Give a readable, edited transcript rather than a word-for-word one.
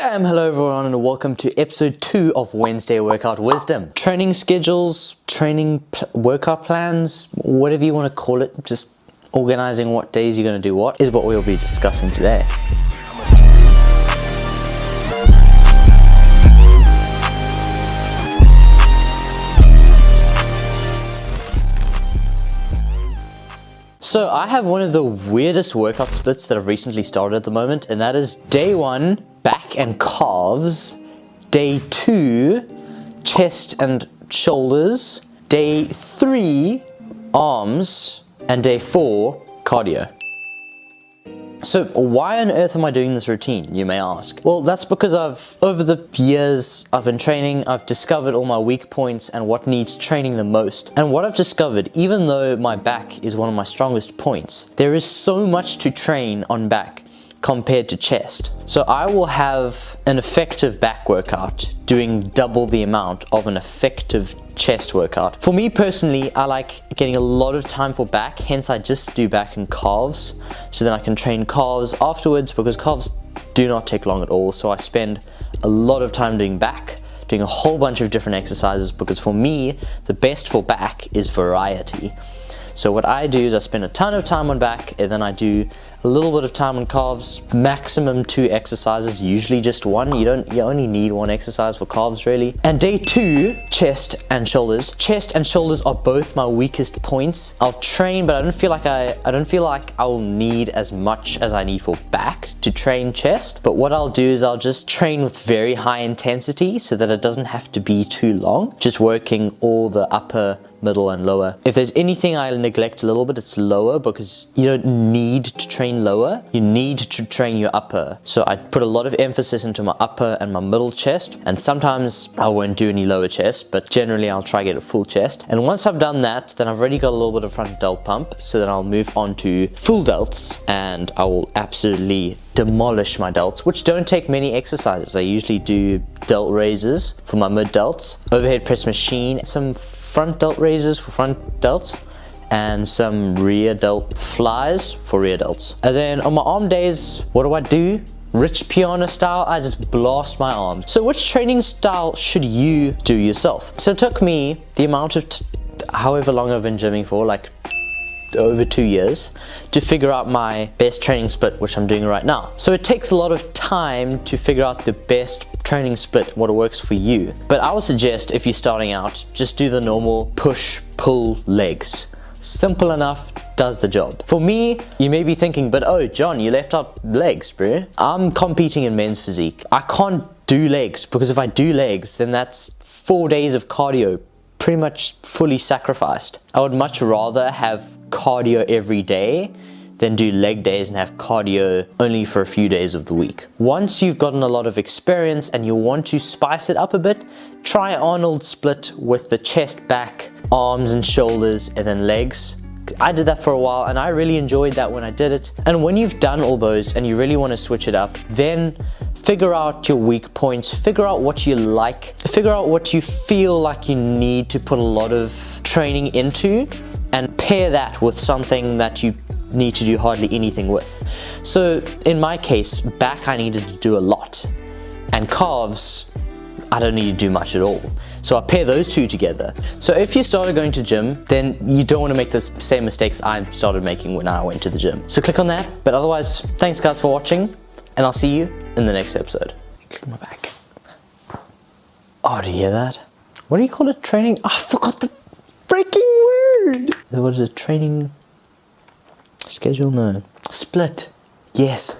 Bam! Hello everyone and welcome to episode 2 of Wednesday Workout Wisdom. Training schedules, workout plans, whatever you want to call it, just organizing what days you're going to do what, is what we'll be discussing today. So I have one of the weirdest workout splits that I've recently started at the moment, and that is day 1, back and calves, day 2, chest and shoulders, day 3, arms, and day 4, cardio. So why on earth am I doing this routine, you may ask? Well, that's because over the years I've been training, I've discovered all my weak points and what needs training the most. And what I've discovered, even though my back is one of my strongest points, there is so much to train on back compared to chest. So I will have an effective back workout doing double the amount of an effective chest workout. For me personally, I like getting a lot of time for back, hence I just do back and calves, so then I can train calves afterwards, because calves do not take long at all. So I spend a lot of time doing back, doing a whole bunch of different exercises, because for me, the best for back is variety. So what I do is I spend a ton of time on back, and then I do a little bit of time on calves, maximum 2 exercises, usually just 1. You only need 1 exercise for calves really. And day 2, chest and shoulders. Chest and shoulders are both my weakest points. I'll train, but I don't feel like I will need as much as I need for back to train chest. But what I'll do is I'll just train with very high intensity so that it doesn't have to be too long, just working all the upper, middle and lower. If there's anything I neglect a little bit, it's lower, because you don't need to train lower, you need to train your upper. So I put a lot of emphasis into my upper and my middle chest, and sometimes I won't do any lower chest, but generally I'll try to get a full chest. And once I've done that, then I've already got a little bit of front delt pump, so then I'll move on to full delts, and I will absolutely demolish my delts, which don't take many exercises. I usually do delt raises for my mid delts, overhead press machine, some front delt raises for front delts, and some rear delt flies for rear delts. And then on my arm days, what do? Rich Piana style, I just blast my arms. So which training style should you do yourself? So it took me the amount of however long I've been gymming for, like over 2 years, to figure out my best training split, which I'm doing right now. So it takes a lot of time to figure out the best training split, what works for you. But I would suggest, if you're starting out, just do the normal push, pull, legs. Simple enough, does the job. For me, you may be thinking, but oh John, you left out legs, bro. I'm competing in men's physique. I can't do legs, because if I do legs, then that's 4 days of cardio pretty much fully sacrificed. I would much rather have cardio every day than do leg days and have cardio only for a few days of the week. Once you've gotten a lot of experience and you want to spice it up a bit, try Arnold split with the chest, back, arms and shoulders, and then legs. I did that for a while and I really enjoyed that when I did it. And when you've done all those and you really want to switch it up, then figure out your weak points, figure out what you like, figure out what you feel like you need to put a lot of training into, and pair that with something that you need to do hardly anything with. So in my case, back I needed to do a lot, and calves I don't need to do much at all. So I pair those two together. So if you started going to gym, then you don't want to make the same mistakes I started making when I went to the gym. So click on that. But otherwise, thanks guys for watching, and I'll see you in the next episode. Click on my back. Oh, do you hear that? What do you call it? Training? Oh, I forgot the freaking word. What is it? Training schedule? No. Split. Yes.